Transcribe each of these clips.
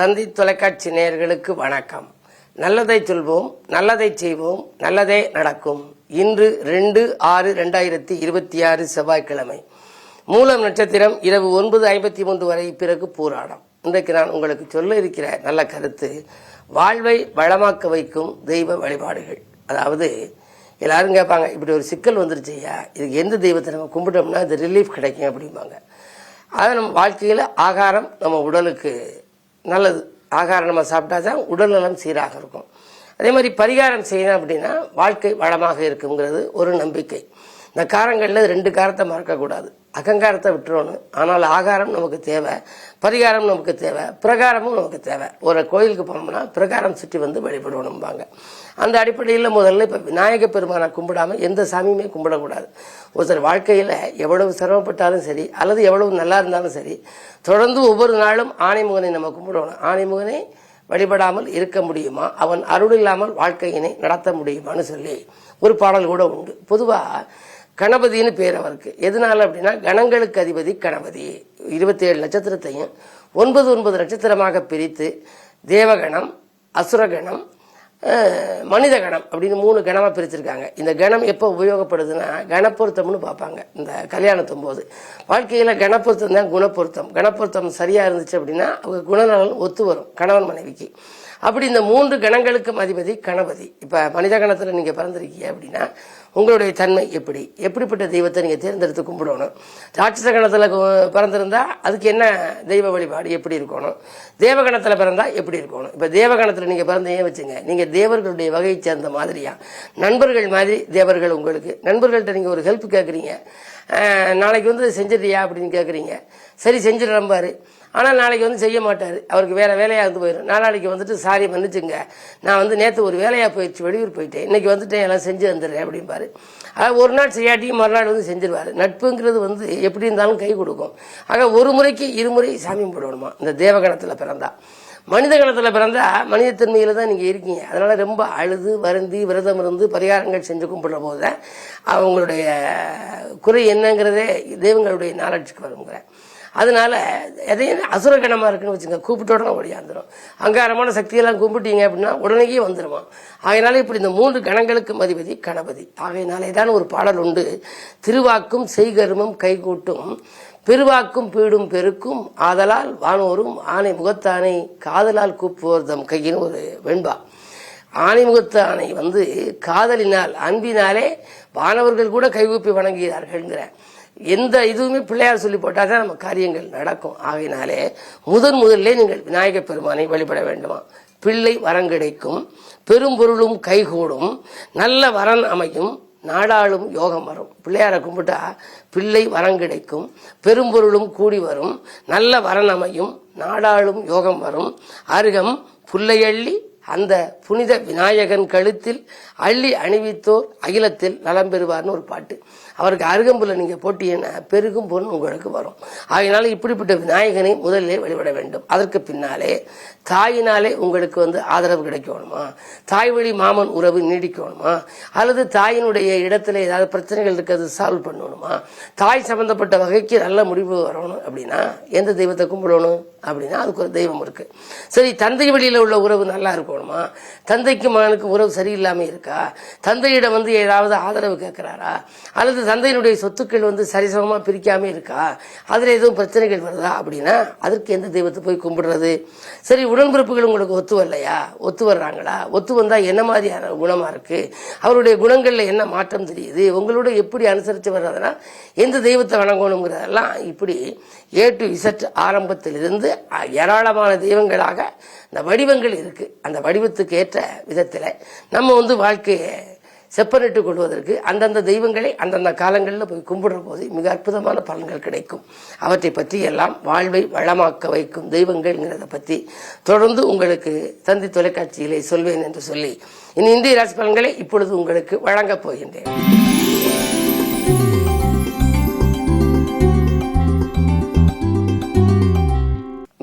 தந்தி தொலைக்காட்சி நேயர்களுக்கு வணக்கம். நல்லதை சொல்வோம், நல்லதை செய்வோம், நல்லதே நடக்கும். இன்று 2/6/2026 செவ்வாய்க்கிழமை. மூலம் நட்சத்திரம் இரவு 9:53 வரை, பிறகு பூராடம். இன்றைக்கு நான் உங்களுக்கு சொல்ல இருக்கிற நல்ல கருத்து, வாழ்வை வளமாக்க வைக்கும் தெய்வ வழிபாடுகள். அதாவது எல்லாரும் கேட்பாங்க, இப்படி ஒரு சிக்கல் வந்துருச்சு ஐயா, இதுக்கு எந்த தெய்வத்தை நம்ம கும்பிட்டோம்னா இது ரிலீஃப் கிடைக்கும் அப்படிம்பாங்க. அது நம்ம வாழ்க்கையில் ஆகாரம் நம்ம உடலுக்கு நல்லது. ஆகாரம் நம்ம சாப்பிட்டா தான் உடல் நலம் சீராக இருக்கும். அதே மாதிரி பரிகாரம் செய்யணும் அப்படின்னா வாழ்க்கை வளமாக இருக்குங்கிறது ஒரு நம்பிக்கை. இந்த காரங்களில் 2 காரத்தை மறக்கக்கூடாது. அகங்காரத்தை விட்டுறணும். ஆனால் ஆகாரம் நமக்கு தேவை, பரிகாரம் நமக்கு தேவை, பிரகாரமும் நமக்கு தேவை. ஒரு கோயிலுக்கு போனோம்னா பிரகாரம் சுற்றி வந்து வழிபடணும்பாங்க. அந்த அடிப்படையில் முதல்ல இப்போ விநாயக பெருமானை கும்பிடாமல் எந்த சாமியுமே கும்பிடக்கூடாது. ஒருத்தர் வாழ்க்கையில் எவ்வளவு சிரமப்பட்டாலும் சரி, அல்லது எவ்வளவு நல்லா இருந்தாலும் சரி, தொடர்ந்து ஒவ்வொரு நாளும் ஆணைமுகனை நம்ம கும்பிடணும். ஆணைமுகனை வழிபடாமல் இருக்க முடியுமா? அவன் அருள் இல்லாமல் வாழ்க்கையினை நடத்த முடியுமான்னு சொல்லி ஒரு பாடல் கூட உண்டு. பொதுவாக கணபதினு பேர் அவருக்கு. எதனால அப்படின்னா, கணங்களுக்கு அதிபதி கணபதி. 27 நட்சத்திரத்தையும் 9 நட்சத்திரமாக பிரித்து தேவகணம், அசுரகணம், மனித கணம் அப்படின்னு 3 கணமாக பிரிச்சிருக்காங்க. இந்த கணம் எப்போ உபயோகப்படுதுன்னா கணப்பொருத்தம்னு பார்ப்பாங்க. இந்த கல்யாணத்தும் போது வாழ்க்கையில் கணப்பொருத்தம் தான் குணப்பொருத்தம். கணப்பொருத்தம் சரியா இருந்துச்சு அப்படின்னா அவங்க குணநலன் ஒத்து வரும் கணவன் மனைவிக்கு. அப்படி இந்த 3 கணங்களுக்கும் அதிபதி கணபதி. இப்போ மனித கணத்தில் நீங்கள் பிறந்திருக்கீங்க அப்படின்னா உங்களுடைய தன்மை எப்படிப்பட்ட தெய்வத்தை நீங்கள் தேர்ந்தெடுத்து கும்பிடணும். ராட்சச கணத்தில் பிறந்திருந்தா அதுக்கு என்ன தெய்வ வழிபாடு எப்படி இருக்கணும், தேவகணத்தில் பிறந்தா எப்படி இருக்கணும். இப்போ தேவகணத்தில் நீங்கள் பிறந்தீங்க வச்சுங்க, நீங்கள் தேவர்களுடைய வகையை சேர்ந்த மாதிரியா, நண்பர்கள் மாதிரி தேவர்கள். உங்களுக்கு நண்பர்கள்ட்ட நீங்கள் ஒரு ஹெல்ப் கேட்குறீங்க, நாளைக்கு வந்து செஞ்சிடறியா அப்படின்னு கேட்குறீங்க. சரி செஞ்சிடறம்பாரு. ஆனால் நாளைக்கு வந்து செய்ய மாட்டார். அவருக்கு வேற வேலையாக இருந்து போயிடும். நாளைக்கு வந்துட்டு சாரி மன்னிச்சுங்க, நான் வந்து நேற்று ஒரு வேலையாக போயிடுச்சு, வெளியூர் போயிட்டேன், இன்னைக்கு வந்துட்டேன், எல்லாம் செஞ்சு வந்துடுறேன் அப்படிம்பாரு. ஒரு நாள் செய்யாட்டியும் மறுநாள் வந்து செஞ்சிருவாரு. நட்புங்கிறது வந்து எப்படி இருந்தாலும் கை கொடுக்கும். ஆக ஒரு முறைக்கு 2 முறை சாமி போடணுமா இந்த தேவகணத்தில் பிறந்தா. மனித கணத்தில் பிறந்தா மனித தன்மையில தான் நீங்கள் இருக்கீங்க. அதனால ரொம்ப அழுது வருந்தி விரதம் இருந்து பரிகாரங்கள் செஞ்சு கும்பிடுற போது தான் அவங்களுடைய குறை என்னங்கிறதே தெய்வங்களுடைய நாலேஜுக்கு வருங்கிற. அதனால எதையும் அசுரகணமாக இருக்குன்னு வச்சுங்க, கூப்பிட்டோட ஓடியாந்துடும். அங்காரமான சக்தியெல்லாம் கும்பிட்டீங்க அப்படின்னா உடனேயே வந்துடுவான். ஆகையினால இப்படி இந்த 3 கணங்களுக்கும் அதிபதி கணபதி. ஆகையினாலே தான் ஒரு பாடல் உண்டு, திருவாக்கும் செய்கருமம் கைகூட்டும், பெருவாக்கும் பீடும் பெருக்கும், ஆதலால் வானோரும் ஆணை முகத்தானை காதலால் கூப்புவோர் தம் கையின்னு ஒரு வெண்பா. ஆணைமுகத்த ஆணை வந்து காதலினால் அன்பினாலே வானவர்கள் கூட கைகூப்பி வணங்குகிறார்கள்ங்கிற எந்த இதுவுமே பிள்ளையார் சொல்லி போட்டால் தான் நம்ம காரியங்கள் நடக்கும். ஆகையினாலே முதல்ல நீங்கள் விநாயக பெருமானை வழிபட வேண்டுமா. பிள்ளை வரம் கிடைக்கும், பெரும்பொருளும் கைகூடும், நல்ல வரன் அமையும், நாடாளும் யோகம் வரும். பிள்ளையாரை கும்பிட்டா பிள்ளை வரம் கிடைக்கும், பெரும்பொருளும் கூடி வரும், நல்ல வரன் அமையும், நாடாளும் யோகம் வரும், அருகம் புல்லையள்ளி அந்த புனித விநாயகன் கழுத்தில் அள்ளி அணிவித்தோர் அகிலத்தில் நலம் பெறுவார்னு ஒரு பாட்டு. அவருக்கு அருகம்புல நீங்க போட்டீங்கன்னா பெருகும் பொருள் உங்களுக்கு வரும். ஆகையினால இப்படிப்பட்ட விநாயகனை முதலிலே வழிபட வேண்டும். அதற்கு பின்னாலே தாயினாலே உங்களுக்கு வந்து ஆதரவு கிடைக்கணுமா, தாய் வழி மாமன் உறவு நீடிக்கணுமா, அல்லது தாயினுடைய இடத்துல ஏதாவது பிரச்சனைகள் இருக்கிறது சால்வ் பண்ணணுமா, தாய் சம்பந்தப்பட்ட வகைக்கு நல்ல முடிவு வரணும் அப்படின்னா எந்த தெய்வத்தை கும்பிடணும் அப்படின்னா அதுக்கு ஒரு தெய்வம் இருக்கு. சரி, தந்தை வழியில உள்ள உறவு நல்லா இருக்கணுமா, தந்தைக்கு மகனுக்கு உறவு சரியில்லாம இருக்கா, தந்தையிடம் வந்து ஏதாவது ஆதரவு கேட்கிறாரா, அல்லது தந்தையினுடைய சொத்துக்கள் வந்து சரிசமமா பிரிக்காம இருக்கா, அதுல எதுவும் பிரச்சனைகள் வருதா அப்படின்னா அதற்கு எந்த தெய்வத்தை போய் கும்பிடுறது. சரி, உடன்பிறப்புகள் உங்களுக்கு ஒத்து வரலையா, ஒத்து வர்றாங்களா, ஒத்து வந்தா என்ன மாதிரியான குணமா இருக்கு, அவருடைய குணங்கள்ல என்ன மாற்றம் தெரியுது, உங்களோட எப்படி அனுசரித்து வர்றதுனா எந்த தெய்வத்தை வணங்கணுங்கிறதெல்லாம் இப்படி A to Z ஆரம்பத்திலிருந்து ஏராளமான தெய்வங்களாக இந்த வடிவங்கள் இருக்கு. அந்த வடிவத்துக்கு ஏற்ற விதத்துல நம்ம வந்து வாழ்க்கையை செப்பனிட்டுக் கொள்வதற்கு அந்தந்த தெய்வங்களை அந்தந்த காலங்களில் போய் கும்பிடுற போது மிக அற்புதமான பலன்கள் கிடைக்கும். அவற்றை பற்றி எல்லாம் வாழ்வை வளமாக்க வைக்கும் தெய்வங்கள்ங்கிறத பற்றி தொடர்ந்து உங்களுக்கு தந்தி தொலைக்காட்சியிலே சொல்வேன் என்று சொல்லி இந்திய ராசி பலன்களை இப்பொழுது உங்களுக்கு வழங்கப் போகின்றேன்.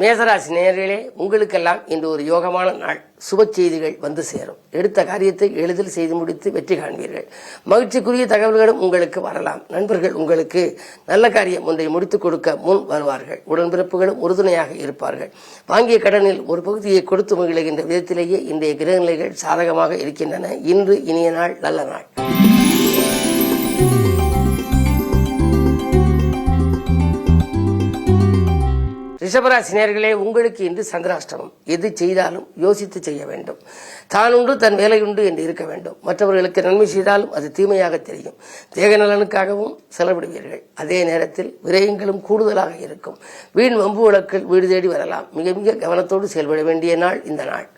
மேசராசி நேயர்களே, உங்களுக்கெல்லாம் இன்று ஒரு யோகமான நாள். சுப செய்திகள் வந்து சேரும். எடுத்த காரியத்தை எளிதில் செய்து முடித்து வெற்றி காண்பீர்கள். மகிழ்ச்சிக்குரிய தகவல்களும் உங்களுக்கு வரலாம். நண்பர்கள் உங்களுக்கு நல்ல காரியம் ஒன்றை முடித்துக் கொடுக்க முன் வருவார்கள். உடன்பிறப்புகளும் உறுதுணையாக இருப்பார்கள். வாங்கிய கடனில் ஒரு பகுதியை கொடுத்து மகிழ்கின்ற விதத்திலேயே இன்றைய கிரகநிலைகள் சாதகமாக இருக்கின்றன. இன்று இனிய நாள், நல்ல நாள். ரிஷபராசி நேயர்களே, உங்களுக்கு இன்று சந்திராஷ்டமம். எது செய்தாலும் யோசித்து செய்ய வேண்டும். தானுண்டு தன் வேலையுண்டு என்று இருக்க வேண்டும். மற்றவர்களுக்கு நன்மை செய்தாலும் அது தீமையாக தெரியும். தேக நலனுக்காகவும் செலவிடுவீர்கள். அதே நேரத்தில் விரயங்களும் கூடுதலாக இருக்கும். வீண் வம்பு வழக்கில் வீடு தேடி வரலாம். மிக மிக கவனத்தோடு செயல்பட வேண்டிய நாள் இந்த நாள்.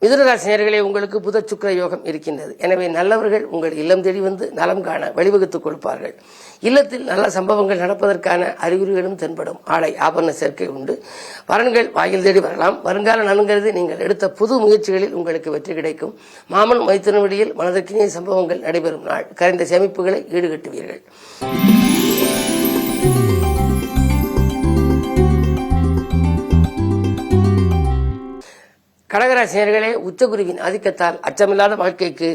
மிதுனராசி நேயர்களே, உங்களுக்கு புத சுக்கிர யோகம் இருக்கின்றது. எனவே நல்லவர்கள் உங்கள் இல்லம் தேடி வந்து நலம் காண வழிவகுத்துக் கொடுப்பார்கள். இல்லத்தில் நல்ல சம்பவங்கள் நடப்பதற்கான அறிகுறிகளும் தென்படும். ஆடை ஆபரண சேர்க்கை உண்டு. வரன்கள் வாயில் தேடி வரலாம். வருங்கால நலன்கிறது நீங்கள் எடுத்த புது முயற்சிகளில் உங்களுக்கு வெற்றி கிடைக்கும். மாமன் மைத்திரவழியில் மனதிற்கினிய சம்பவங்கள் நடைபெறும் நாள். கரைந்த சேமிப்புகளை ஈடுகட்டுவீர்கள். கடகராசினியர்களே, உச்சகுருவின் ஆதிக்கத்தால் அச்சமில்லாத வாழ்க்கைக்கு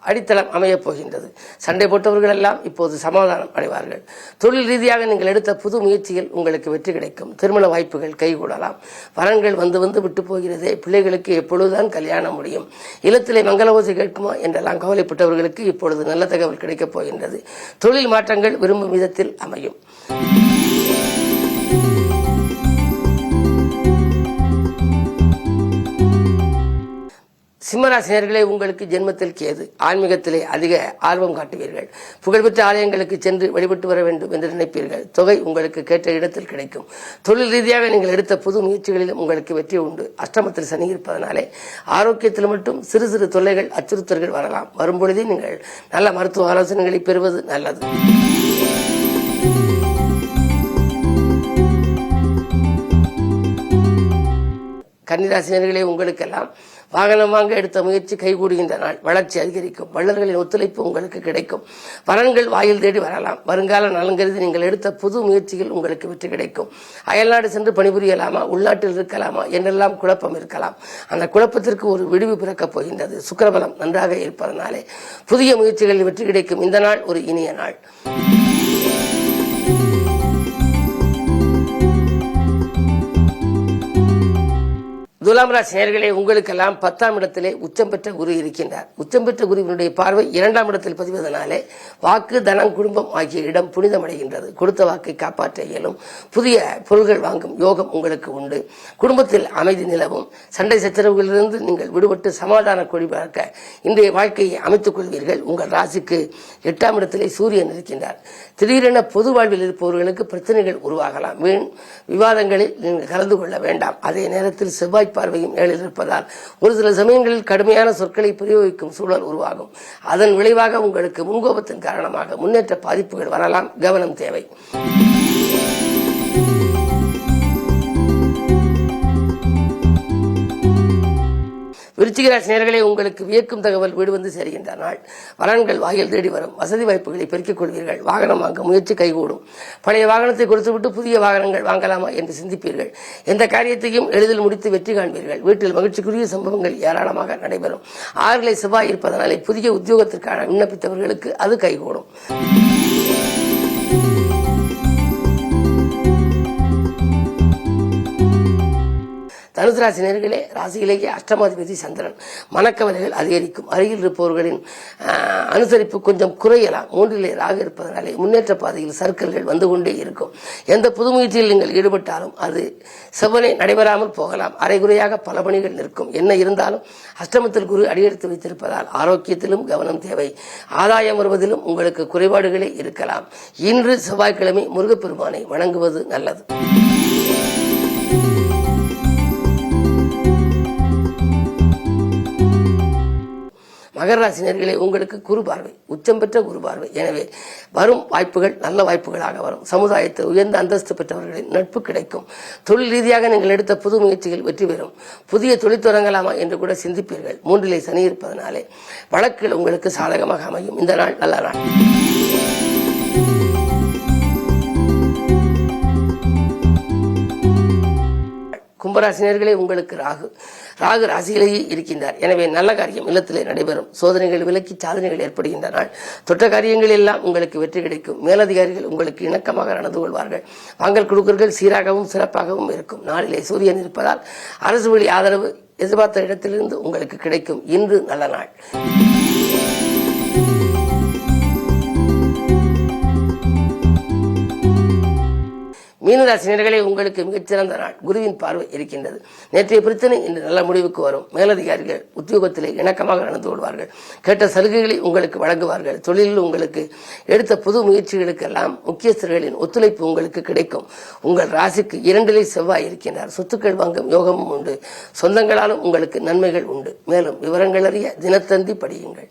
அடித்தளம் அமையப் போகின்றது. சண்டை போட்டவர்கள் எல்லாம் இப்போது சமாதானம் அடைவார்கள். தொழில் ரீதியாக நீங்கள் எடுத்த புது முயற்சியில் உங்களுக்கு வெற்றி கிடைக்கும். திருமண வாய்ப்புகள் கைகூடலாம். வரன்கள் வந்து வந்து விட்டு போகிறதே, பிள்ளைகளுக்கு எப்பொழுதுதான் கல்யாணம் முடியும், இல்லத்திலே மங்கள ஓசை கேட்குமா என்றெல்லாம் கவலைப்பட்டவர்களுக்கு இப்பொழுது நல்ல தகவல் கிடைக்கப் போகின்றது. தொழில் மாற்றங்கள் விரும்பும் விதத்தில் அமையும். சிம்மராசினியர்களே, உங்களுக்கு ஜென்மத்தில் கேது. ஆன்மீகத்திலே அதிக ஆர்வம் காட்டுவீர்கள். புகழ்பெற்ற ஆலயங்களுக்கு சென்று வழிபட்டு வர வேண்டும் என்று நினைப்பீர்கள். தொகை உங்களுக்கு கேட்ட இடத்தில் கிடைக்கும். தொழில் ரீதியாக நீங்கள் எடுத்த புது முயற்சிகளிலும் உங்களுக்கு வெற்றி உண்டு. அஷ்டமத்தில் சனி இருப்பதனாலே ஆரோக்கியத்தில் மட்டும் சிறு சிறு தொல்லைகள் அச்சுறுத்தல்கள் வரலாம். வரும்பொழுதே நீங்கள் நல்ல மருத்துவ ஆலோசனைகளை பெறுவது நல்லது. கன்னிராசினியர்களே, உங்களுக்கெல்லாம் வாகனம் வாங்க எடுத்த முயற்சி கைகூடுகின்ற நாள். வளர்ச்சி அதிகரிக்கும். வள்ளல்களின் ஒத்துழைப்பு உங்களுக்கு கிடைக்கும். பலன்கள் வாயில் தேடி வரலாம். வருங்கால நலன் கருதி நீங்கள் எடுத்த புது முயற்சியில் உங்களுக்கு வெற்றி கிடைக்கும். அயல்நாடு சென்று பணிபுரியலாமா, உள்நாட்டில் இருக்கலாமா என்றெல்லாம் குழப்பம் இருக்கலாம். அந்த குழப்பத்திற்கு ஒரு விடுவி பிறக்கப் போகின்றது. சுக்கிரபலம் நன்றாக இருப்பதனாலே புதிய முயற்சிகளில் வெற்றி கிடைக்கும். இந்த நாள் ஒரு இனிய நாள். துலாம் ராசி நேயர்களே, உங்களுக்கெல்லாம் 10ஆம் இடத்திலே உச்சம் பெற்ற குரு இருக்கின்றார். உச்சம் பெற்ற குருவினுடைய பார்வை 2ஆம் இடத்தில் பதிவதனாலே வாக்கு, தனம், குடும்பம் ஆகிய இடம் புனிதமடைகின்றது. கொடுத்த வாக்கை காப்பாற்ற இயலும். புதிய பொருள்கள் வாங்கும் யோகம் உங்களுக்கு உண்டு. குடும்பத்தில் அமைதி நிலவும். சண்டை சச்சரவுகளிலிருந்து நீங்கள் விடுபட்டு சமாதான கொடி பார்க்க இன்றைய வாழ்க்கையை அமைத்துக் கொள்வீர்கள். உங்கள் ராசிக்கு 8ஆம் இடத்திலே சூரியன் இருக்கின்றார். திடீரென பொது வாழ்வில் இருப்பவர்களுக்கு பிரச்சனைகள் உருவாகலாம். வீண் விவாதங்களில் நீங்கள் கலந்து கொள்ள வேண்டாம். அதே நேரத்தில் செவ்வாய் பார்வையும் ஏழில் இருப்பதால் ஒரு சில சமயங்களில் கடுமையான சொற்களை பிரயோகிக்கும் சூழல் உருவாகும். அதன் விளைவாக உங்களுக்கு முன்கோபத்தின் காரணமாக முன்னேற்ற பாதிப்புகள் வரலாம். கவனம் தேவை. விருச்சிக ராசி நேயர்களே, உங்களுக்கு வியக்கும் தகவல் வீடு வந்து சேர்கின்ற நாள். வரன்கள் வாயில் தேடி வரும். வசதி வாய்ப்புகளை பெருக்கிக் கொள்வீர்கள். வாகனம் வாங்க முயற்சி கைகூடும். பழைய வாகனத்தை கொடுத்துவிட்டு புதிய வாகனங்கள் வாங்கலாமா என்று சிந்திப்பீர்கள். எந்த காரியத்தையும் எளிதில் முடித்து வெற்றி காண்பீர்கள். வீட்டில் மகிழ்ச்சிக்குரிய சம்பவங்கள் ஏராளமாக நடைபெறும். 6லே செவ்வாய் இருப்பதனாலே புதிய உத்தியோகத்திற்கான விண்ணப்பித்தவர்களுக்கு அது கைகூடும். தனுசு ராசி நேயர்களே, ராசியிலேயே அஷ்டமாதிபதி சந்திரன். மனக்கவலைகள் அதிகரிக்கும். அருகில் இருப்பவர்களின் அனுசரிப்பு கொஞ்சம் குறையலாம். 3லே ராகு இருப்பதனாலே முன்னேற்ற பாதையில் சர்க்கிள்கள் வந்து கொண்டே இருக்கும். எந்த புது முயற்சியில் நீங்கள் ஈடுபட்டாலும் அது செவ்வனே நடைபெறாமல் போகலாம். அரைகுறையாக பல பணிகள் நிற்கும். என்ன இருந்தாலும் அஷ்டமத்தில் குரு அடியெடுத்து வைத்திருப்பதால் ஆரோக்கியத்திலும் கவனம் தேவை. ஆதாயம் வருவதிலும் உங்களுக்கு குறைபாடுகளே இருக்கலாம். இன்று செவ்வாய்க்கிழமை முருகப்பெருமானை வணங்குவது நல்லது. மகர ராசினியர்களே, உங்களுக்கு குரு பார்வை, உச்சம் பெற்ற குரு பார்வை. எனவே வரும் வாய்ப்புகள் நல்ல வாய்ப்புகளாக வரும். சமுதாயத்தில் உயர்ந்த அந்தஸ்து பெற்றவர்களின் நட்பு கிடைக்கும். தொழில் ரீதியாக நீங்கள் எடுத்த புது முயற்சிகள் வெற்றி பெறும். புதிய தொழில் தொடங்கலாமா என்று கூட சிந்திப்பீர்கள். 3 சனி இருப்பதனாலே வழக்குகள் உங்களுக்கு சாதகமாக அமையும். இந்த நாள் நல்ல நாள். கும்பராசினியர்களே, உங்களுக்கு ராகு ராசியிலேயே இருக்கின்றார். எனவே நல்ல காரியம் இல்லத்திலே நடைபெறும். சோதனைகள் விலக்கி சாதனைகள் ஏற்படுகின்ற நாள். தொட்ட காரியங்கள் எல்லாம் உங்களுக்கு வெற்றி கிடைக்கும். மேலதிகாரிகள் உங்களுக்கு இணக்கமாக நடந்து கொள்வார்கள். வாங்கல் கொடுக்கல்கள் சீராகவும் சிறப்பாகவும் இருக்கும். நாளிலே சூரியன் இருப்பதால் அரசு வழி ஆதரவு எதிர்பார்த்த இடத்திலிருந்து உங்களுக்கு கிடைக்கும். இன்று நல்ல நாள். மீனராசினியர்களே, உங்களுக்கு மிகச்சிறந்த நாள். குருவின் பார்வை இருக்கின்றது. நேற்றைய பிரச்சனை இன்று நல்ல முடிவுக்கு வரும். மேலதிகாரிகள் உத்தியோகத்திலே இணக்கமாக நடந்து கொள்வார்கள். கேட்ட சலுகைகளை உங்களுக்கு வழங்குவார்கள். தொழிலில் உங்களுக்கு எடுத்த புது முயற்சிகளுக்கெல்லாம் முக்கியஸ்தர்களின் ஒத்துழைப்பு உங்களுக்கு கிடைக்கும். உங்கள் ராசிக்கு 2 செவ்வாய் இருக்கின்றார். சொத்துக்கள் வாங்கும் யோகமும் உண்டு. சொந்தங்களாலும் உங்களுக்கு நன்மைகள் உண்டு. மேலும் விவரங்கள் அறிய தினத்தந்தி படியுங்கள்.